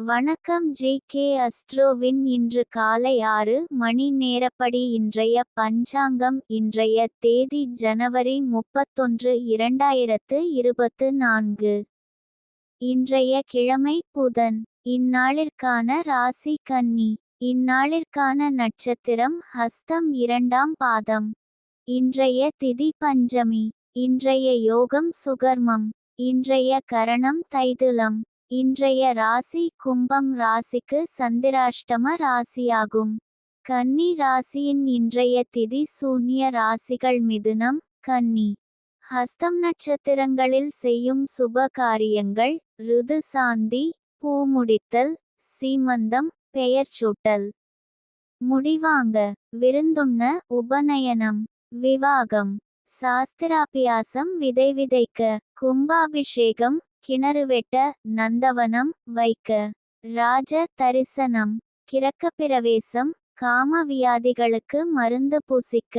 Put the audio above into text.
வணக்கம் ஜி.கே. அஸ்ட்ரோவின் இன்று காலை 6 மணி நேரப்படி இன்றைய பஞ்சாங்கம். இன்றைய தேதி ஜனவரி 31, 2024. இன்றைய கிழமை புதன். இந்நாளிற்கான ராசி கன்னி. இந்நாளிற்கான நட்சத்திரம் ஹஸ்தம் 2ஆம் பாதம். இன்றைய திதி பஞ்சமி. இன்றைய யோகம் சுகர்மம். இன்றைய கரணம் தைதுலம். இன்றைய ராசி கும்பம். ராசிக்கு சந்திராஷ்டம ராசியாகும். கன்னி ராசியின் இன்றைய திதி சூன்ய ராசிகள் மிதுனம், கன்னி. ஹஸ்தம் நட்சத்திரங்களில் செய்யும் சுப காரியங்கள்: ருது சாந்தி, பூமுடித்தல், சீமந்தம், பெயர் சூட்டல், முடிவாங்க, விருந்துண்ண, உபநயனம், விவாகம், சாஸ்திராபியாசம், விதை விதைக்க, கும்பாபிஷேகம், கிணறு வெட்ட, நந்தவனம் வைக்க, ராஜ தரிசனம், கிரகப்பிரவேசம், காம வியாதிகளுக்கு மருந்து பூசிக்க.